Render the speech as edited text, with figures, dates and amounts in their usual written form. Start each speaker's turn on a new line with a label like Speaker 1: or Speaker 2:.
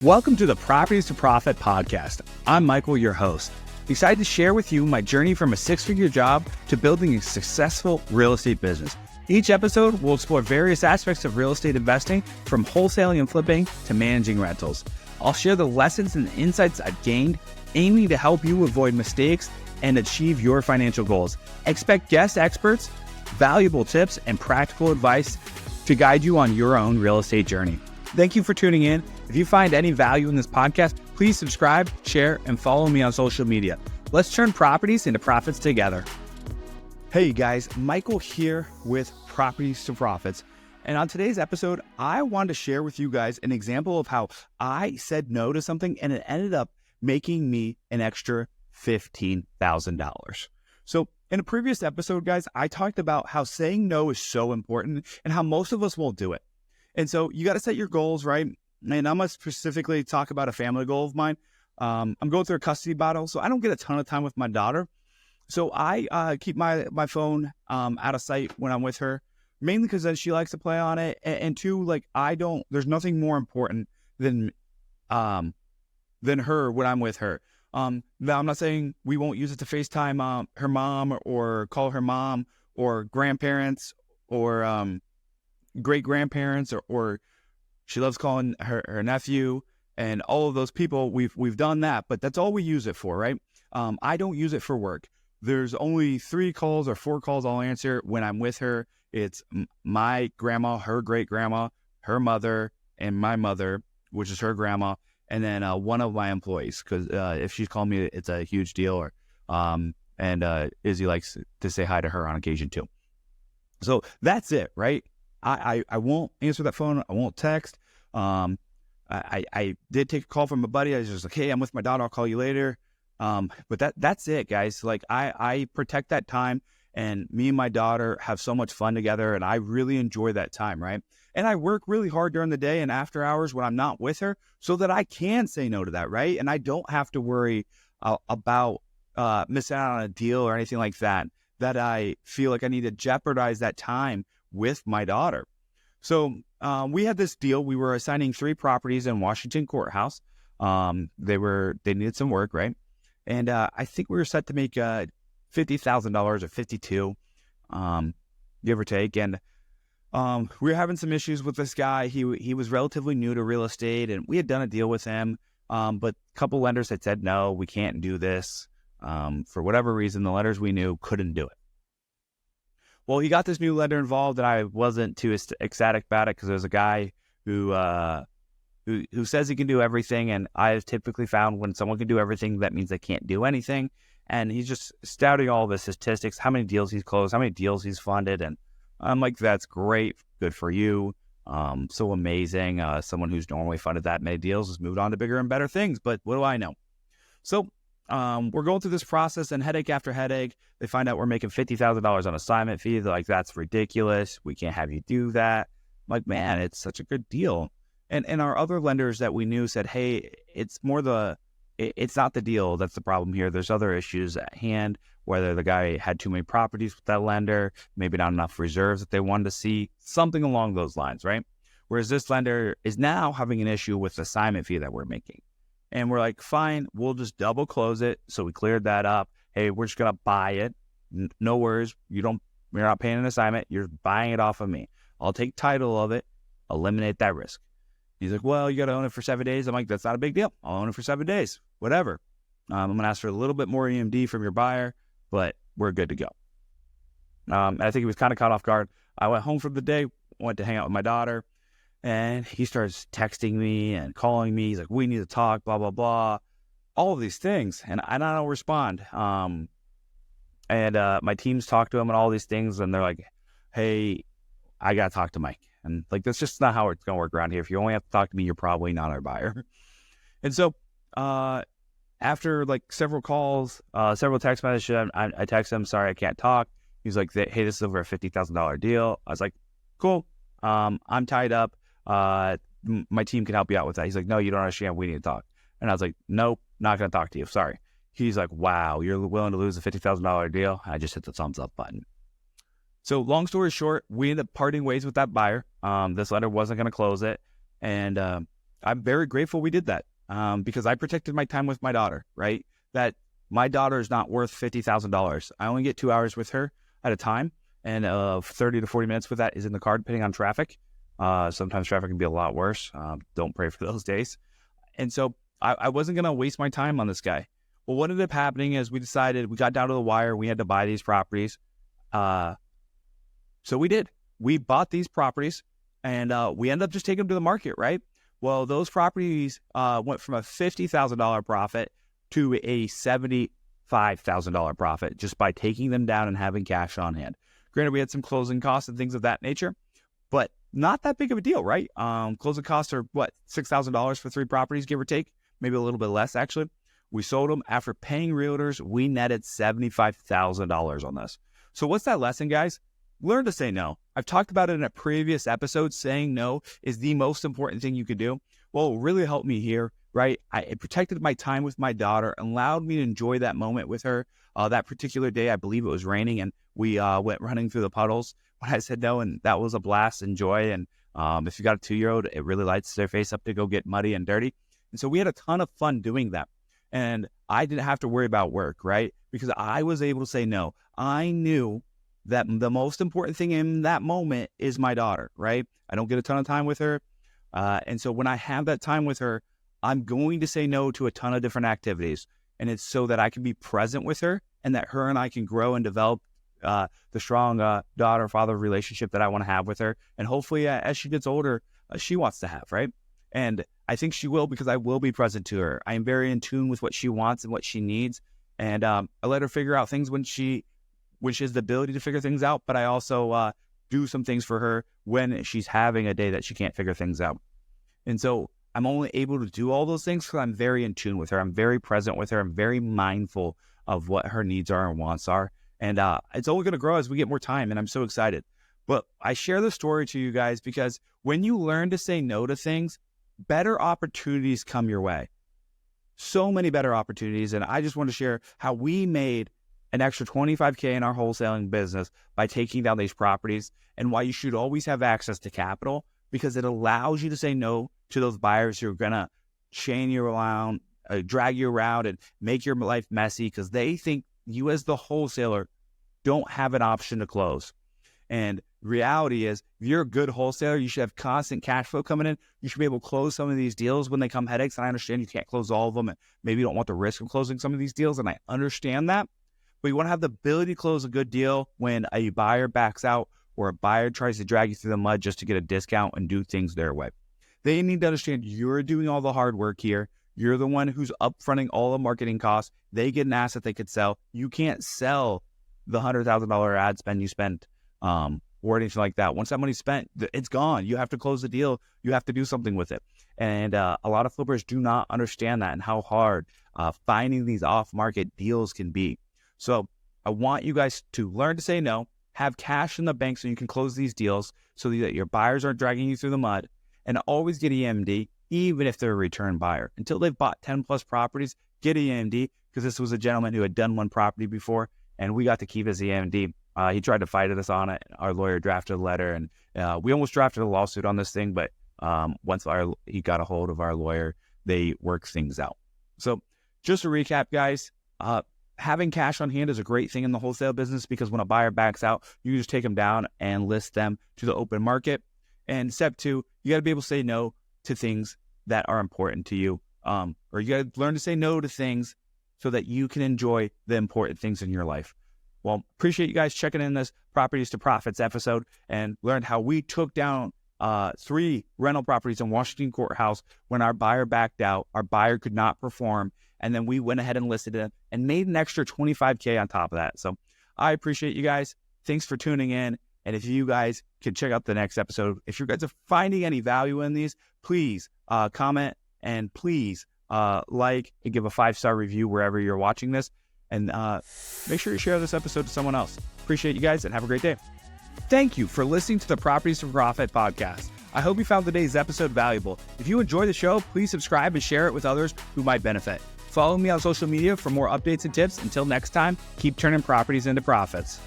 Speaker 1: Welcome to the Properties to Profit podcast. I'm Michael, your host. Excited to share with you my journey from a six-figure job to building a successful real estate business. Each episode will explore various aspects of real estate investing, from wholesaling and flipping to managing rentals. I'll share the lessons and insights I've gained, aiming to help you avoid mistakes and achieve your financial goals. Expect guest experts, valuable tips, and practical advice to guide you on your own real estate journey. Thank you for tuning in. If you find any value in this podcast, please subscribe, share, and follow me on social media. Let's turn properties into profits together. Hey guys, Michael here with Properties to Profits. And on today's episode, I wanted to share with you guys an example of how I said no to something and it ended up making me an extra $15,000. So in a previous episode, guys, I talked about how saying no is so important and how most of us won't do it. And so you got to set your goals, right? And I'm going to specifically talk about a family goal of mine. I'm going through a custody battle, so I don't get a ton of time with my daughter. So I keep my phone out of sight when I'm with her, mainly because then she likes to play on it. And two, like there's nothing more important than her when I'm with her. Now I'm not saying we won't use it to FaceTime her mom or call her mom or grandparents or great-grandparents or she loves calling her nephew and all of those people. We've done that, but that's all we use it for, right? I don't use it for work. There's only 3 calls or 4 calls I'll answer when I'm with her. It's my grandma, her great-grandma, her mother, and my mother, which is her grandma, and then one of my employees, because if she's calling me, it's a huge deal. And Izzy likes to say hi to her on occasion too. So that's it, right? I won't answer that phone. I won't text. I did take a call from a buddy. I was just like, hey, I'm with my daughter. I'll call you later. But that's it, guys. Like I protect that time, and me and my daughter have so much fun together, and I really enjoy that time, right? And I work really hard during the day and after hours when I'm not with her so that I can say no to that, right? And I don't have to worry about missing out on a deal or anything like that I feel like I need to jeopardize that time with my daughter. So we had this deal. We were assigning 3 properties in Washington Courthouse. They needed some work, right? And I think we were set to make $50,000 or 52, give or take. And we were having some issues with this guy. He was relatively new to real estate, and we had done a deal with him. But a couple lenders had said, no, we can't do this. For whatever reason, the lenders we knew couldn't do it. Well, he got this new lender involved, and I wasn't too ecstatic about it because there's a guy who says he can do everything, and I've typically found when someone can do everything, that means they can't do anything. And he's just stouting all the statistics, how many deals he's closed, how many deals he's funded, and I'm like, that's great, good for you, so amazing. Someone who's normally funded that many deals has moved on to bigger and better things, but what do I know? So we're going through this process, and headache after headache. They find out we're making $50,000 on assignment fee. They're like, that's ridiculous. We can't have you do that. I'm like, man, it's such a good deal. And our other lenders that we knew said, hey, it's not the deal that's the problem here. There's other issues at hand, whether the guy had too many properties with that lender, maybe not enough reserves that they wanted to see, something along those lines, right? Whereas this lender is now having an issue with the assignment fee that we're making. And we're like, fine, we'll just double close it. So we cleared that up. Hey, we're just going to buy it. No worries. You're not paying an assignment. You're buying it off of me. I'll take title of it, eliminate that risk. He's like, well, you got to own it for 7 days. I'm like, that's not a big deal. I'll own it for 7 days, whatever. I'm going to ask for a little bit more EMD from your buyer, but we're good to go. I think he was kind of caught off guard. I went home for the day, went to hang out with my daughter. And he starts texting me and calling me. He's like, we need to talk, blah, blah, blah. All of these things. And I don't respond. My teams talk to him and all these things. And they're like, hey, I got to talk to Mike. And like, that's just not how it's going to work around here. If you only have to talk to me, you're probably not our buyer. And so after like several calls, several text messages, I text him, sorry, I can't talk. He's like, hey, this is over a $50,000 deal. I was like, cool. I'm tied up. My team can help you out with that. He's like, no, you don't understand. We need to talk. And I was like, nope, not going to talk to you. Sorry. He's like, wow, you're willing to lose a $50,000 deal? I just hit the thumbs up button. So long story short, we ended up parting ways with that buyer. This lender wasn't going to close it. And I'm very grateful we did that because I protected my time with my daughter, right? That my daughter is not worth $50,000. I only get 2 hours with her at a time, and 30 to 40 minutes with that is in the car, depending on traffic. Sometimes traffic can be a lot worse. Don't pray for those days. And so I wasn't going to waste my time on this guy. Well, what ended up happening is we decided, we got down to the wire, we had to buy these properties. So we did. We bought these properties, and we ended up just taking them to the market, right? Well, those properties went from a $50,000 profit to a $75,000 profit just by taking them down and having cash on hand. Granted, we had some closing costs and things of that nature, but not that big of a deal, right? Closing costs are what, $6,000 for 3 properties, give or take, maybe a little bit less actually. We sold them after paying realtors. We netted $75,000 on this. So what's that lesson, guys? Learn to say no. I've talked about it in a previous episode. Saying no is the most important thing you could do. Well, it really helped me here, right? It protected my time with my daughter, allowed me to enjoy that moment with her. That particular day, I believe it was raining, and we went running through the puddles when I said no, and that was a blast and joy. And if you got a 2-year-old, it really lights their face up to go get muddy and dirty. And so we had a ton of fun doing that. And I didn't have to worry about work, right? Because I was able to say no. I knew that the most important thing in that moment is my daughter, right? I don't get a ton of time with her. And so when I have that time with her, I'm going to say no to a ton of different activities. And it's so that I can be present with her and that her and I can grow and develop the strong daughter-father relationship that I want to have with her. And hopefully as she gets older, she wants to have, right? And I think she will, because I will be present to her. I am very in tune with what she wants and what she needs. And I let her figure out things when she has the ability to figure things out. But I also do some things for her when she's having a day that she can't figure things out. And so I'm only able to do all those things because I'm very in tune with her. I'm very present with her. I'm very mindful of what her needs are and wants are. And it's only going to grow as we get more time. And I'm so excited. But I share the story to you guys because when you learn to say no to things, better opportunities come your way. So many better opportunities. And I just want to share how we made an extra $25K in our wholesaling business by taking down these properties, and why you should always have access to capital, because it allows you to say no to those buyers who are going to chain you around, drag you around and make your life messy because they think you as the wholesaler don't have an option to close. And reality is, if you're a good wholesaler, you should have constant cash flow coming in. You should be able to close some of these deals when they come headaches. And I understand you can't close all of them, and maybe you don't want the risk of closing some of these deals. And I understand that. But you want to have the ability to close a good deal when a buyer backs out or a buyer tries to drag you through the mud just to get a discount and do things their way. They need to understand you're doing all the hard work here. You're the one who's upfronting all the marketing costs. They get an asset they could sell. You can't sell the $100,000 ad spend you spent or anything like that. Once that money's spent, it's gone. You have to close the deal. You have to do something with it. And a lot of flippers do not understand that and how hard finding these off-market deals can be. So I want you guys to learn to say no, have cash in the bank so you can close these deals so that your buyers aren't dragging you through the mud, and always get EMD, even if they're a return buyer. Until they've bought 10 plus properties, get EMD, because this was a gentleman who had done one property before, and we got to keep his EMD. He tried to fight us on it. Our lawyer drafted a letter, and we almost drafted a lawsuit on this thing, but once he got a hold of our lawyer, they worked things out. So just to recap, guys, having cash on hand is a great thing in the wholesale business, because when a buyer backs out, you just take them down and list them to the open market. And step 2, you got to be able to say no to things that are important to you. Or you got to learn to say no to things so that you can enjoy the important things in your life. Well, appreciate you guys checking in this Properties to Profits episode and learned how we took down 3 rental properties in Washington Courthouse when our buyer backed out. Our buyer could not perform. And then we went ahead and listed it and made an extra $25K on top of that. So I appreciate you guys. Thanks for tuning in. And if you guys can check out the next episode, if you guys are finding any value in these, please comment, and please like and give a 5-star review wherever you're watching this. And make sure you share this episode to someone else. Appreciate you guys, and have a great day. Thank you for listening to the Properties to Profit podcast. I hope you found today's episode valuable. If you enjoy the show, please subscribe and share it with others who might benefit. Follow me on social media for more updates and tips. Until next time, keep turning properties into profits.